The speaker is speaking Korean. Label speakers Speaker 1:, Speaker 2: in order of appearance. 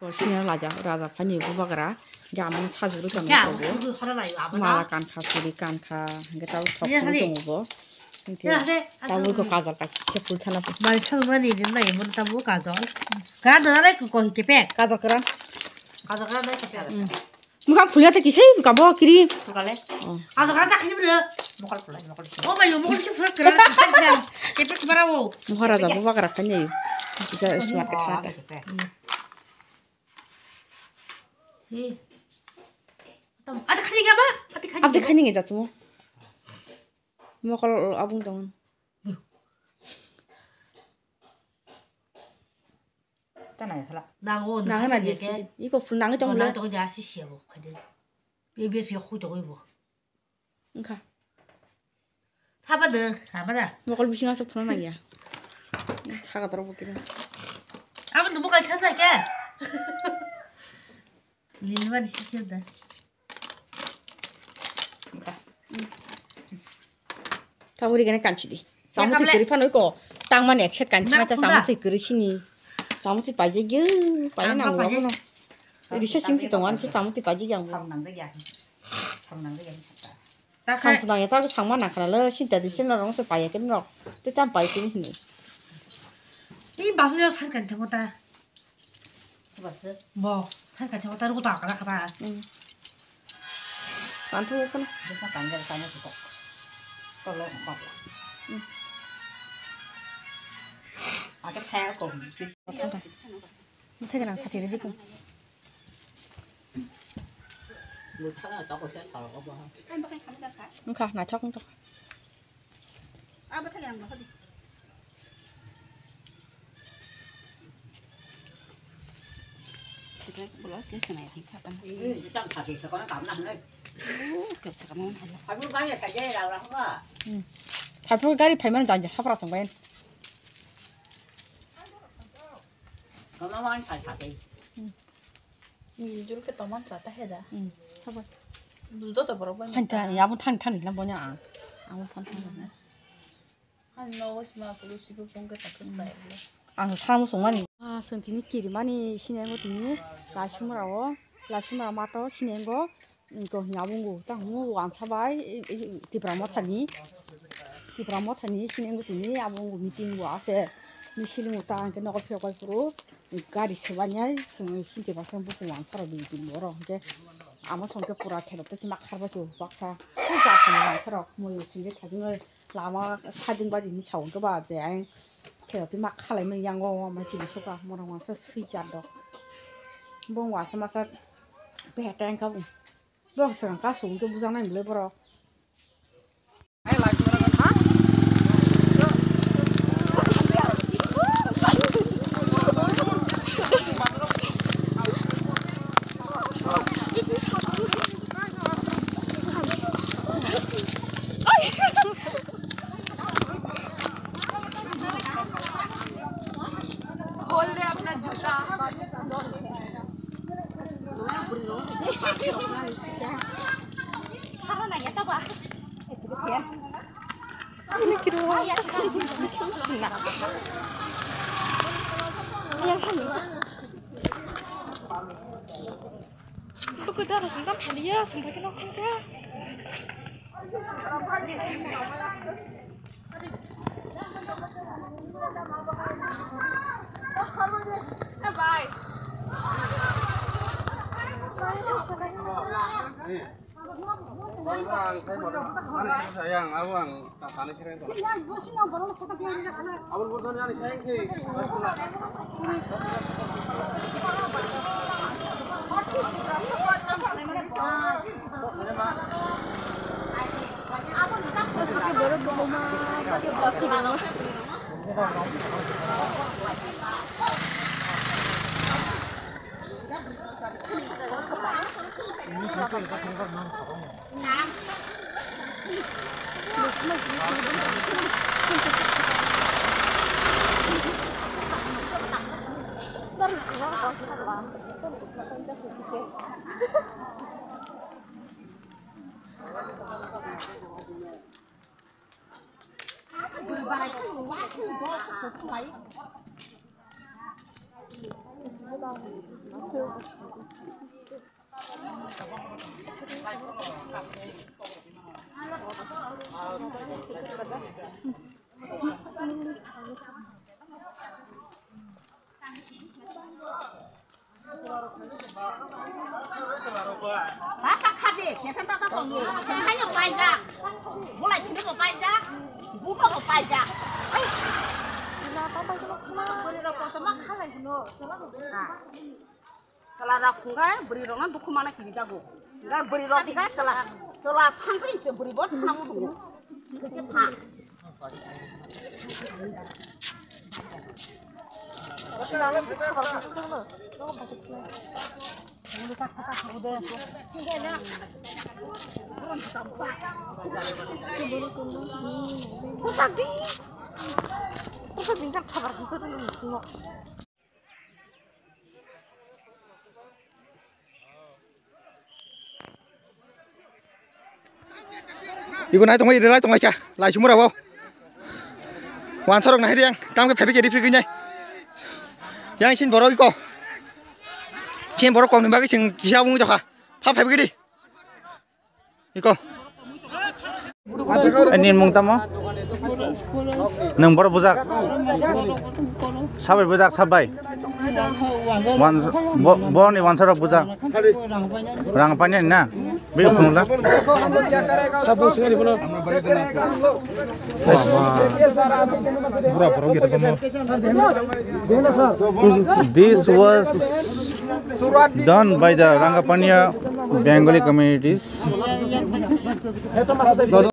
Speaker 1: 신을 라자 파니 부바가라 야만 사주로 좀
Speaker 2: 야,
Speaker 1: 거고
Speaker 2: 그거 하라라요.
Speaker 1: 마라
Speaker 2: 아버나.
Speaker 1: 깐카 소리 깐카 이게 다
Speaker 2: 그냥 하래.
Speaker 1: 덮고
Speaker 2: 야, 하래.
Speaker 1: 다물 거 가져 가시 제풀 차나
Speaker 2: 말 처음에 이랬나 이번 다 뭐 가져. 그라 너네 그거 이렇게 백.
Speaker 1: 가져 그라
Speaker 2: 가져가라 내 이렇게 백.
Speaker 1: 무가 불려다 기세 무가 뭐 길이
Speaker 2: 그갈래? 가져가라 딱 하지 말어. 먹을 불러. 먹을 불러. 엄마 이거 먹을 좀 불러. 그래. 이렇게 말하고.
Speaker 1: 무하라자 부바가라 칸니 이제 스마트 카드
Speaker 2: 예. 아들 카니 가봐. 아들 카니.
Speaker 1: 앞뒤 칸닝 해자 뭐 뭐걸 아붕덩은
Speaker 3: này thôi
Speaker 2: 나고
Speaker 1: 나 하나 얘기 이거 불낭이 좀
Speaker 2: 나
Speaker 1: 몰라
Speaker 2: 또 이제 시시하고 근데 비비에서 호도 이거
Speaker 1: 가
Speaker 2: 사바다
Speaker 1: 뭐걸 무싱해서 불안하기야 차가 들어보기로
Speaker 2: 아무도 뭐가 찾아게 니만 시시하다
Speaker 1: 다 우리 그냥 깐치디 사무치 그리 파놓고 땅만 액체 깐치나 자 사무치 그릇이니 사무치 빠지기 빠지 나고 하구나 우리 셔싱지 동안 그 사무치 빠지기 안
Speaker 3: phòng nằm cái dàn phòng nằm cái dàn thật
Speaker 2: 딱
Speaker 1: 상부당에 따로 상만 나가라 신때도 신나랑서 빠야 끝나 뜻한 빠야 끝니
Speaker 2: 이 맛을 살간 잡았다
Speaker 3: cái bật sức
Speaker 2: 뭐 살간 잡았다 그러고 다 가라
Speaker 1: 안 통했구나
Speaker 3: nó có cảnh ra cảnh nó sẽ có lỗ bọc à cái xe cùng
Speaker 1: 퇴근한 사진을 찍고
Speaker 3: người khác là cháu có xe thở có bao
Speaker 1: 가, 나 적응 적.
Speaker 3: à bắt thấy làm nó đi
Speaker 1: 그래, 몰라, 레슨 아야, 이거 하다.
Speaker 3: trong thả thì có nó cảm nặng đấy
Speaker 1: 오, 겹쳐가 뭐 하려.
Speaker 3: phải muốn bán cái dây nào là không à
Speaker 1: 발표 가리 8만 원 단지 하브라서 거엔.
Speaker 3: có nó bán phải thả thì
Speaker 4: 이렇게 너만 짰다 해다.
Speaker 1: 하브.
Speaker 4: 늦어져 버려봐.
Speaker 1: 한자 야분 탄이란 뭐냐? 아무 탄이네.
Speaker 4: 한 넣으시면 그거 집에 본게다 급사해.
Speaker 1: 아, 사람 송만이. 아, 선티니 길이 많이 신행 거더니 라시무라고. 라시무라 마또 신행 거. 이거 야분고 딱 뭐 안 사바이 디브라모 타니. 디브라모 타니 신행 거더니 야분고 미팅 거 아세. 미실링 거 땅에 너가 표가 주로 가리 세바냐 신지 바선 부분 왕차로 미팅 뭐로 이제 아무 성격 보라 캐럽듯이 막 할아버지 박사 혼자 아픈 왕차로 뭐 요즘에 가정을 라마 사진 바지 샤운 거 봐지 안 캐럽이 막 할래면 양고 막 길수가 뭐라 와서 스이자도 뭐 와서 마서 배땡 가고 뭐 가서 좀 무장나 밀려 버려
Speaker 4: 그 그대로 순간 다리야. 생각이 너무 커서.
Speaker 5: sayang, aku ang tatani sih itu. Abang bosan ya nih, sih.
Speaker 4: 그
Speaker 3: Tata khade, kesan tata tongi. Hanya pajak. Mulai kita mau pajak, bukan mau pajak. Kalau rakungan beri rongan tuh kemana kita jago. Enggak beri roti kan setelah tangkai itu beri bot kamu dulu. Kecap.
Speaker 6: Iku nai tong lai tong lai kya lai chumura bo wan sorok nai riang tam ke phebi ke dipri gnai yang sin borok iko sin borok kom ni bagi sing kisa mu jaka pha phebi ke di iko
Speaker 7: Anin mung tamo nang bor bujak sabai bujak sabai wan wan sorok bujak rang panyan na bi phungla This was done by the Rangapania Bengali communities.